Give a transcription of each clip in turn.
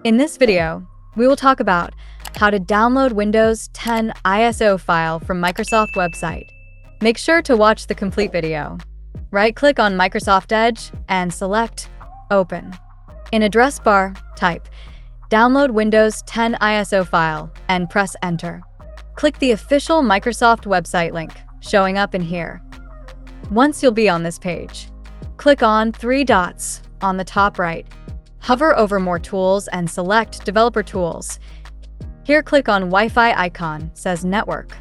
In this video, we will talk about how to download Windows 10 ISO file from Microsoft website. Make sure to watch the complete video. Right-click on Microsoft Edge and select Open. In address bar, type Download Windows 10 ISO file and press Enter. Click the official Microsoft website link showing up in here. Once you'll be on this page, click on three dots on the top right. Hover over More Tools and select Developer Tools. Here click on Wi-Fi icon, says Network.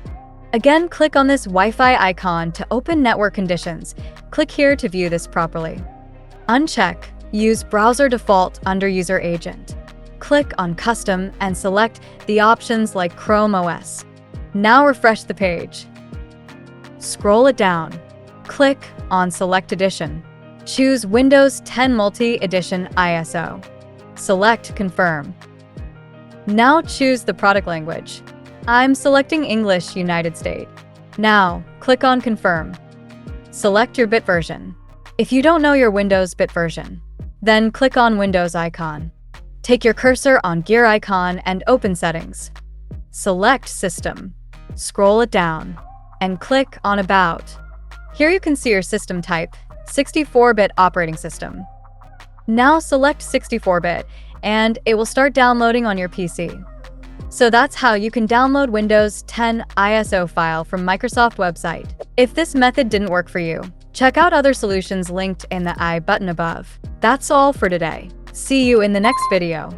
Again, click on this Wi-Fi icon to open network conditions. Click here to view this properly. Uncheck Use Browser Default under User Agent. Click on Custom and select the options like Chrome OS. Now refresh the page. Scroll it down. Click on Select Edition. Choose Windows 10 Multi-Edition ISO. Select Confirm. Now choose the product language. I'm selecting English United States. Now, click on Confirm. Select your bit version. If you don't know your Windows bit version, then click on Windows icon. Take your cursor on gear icon and open Settings. Select System. Scroll it down and click on About. Here you can see your system type, 64-bit operating system. Now select 64-bit and it will start downloading on your PC. So that's how you can download Windows 10 ISO file from Microsoft website. If this method didn't work for you, check out other solutions linked in the I button above. That's all for today. See you in the next video.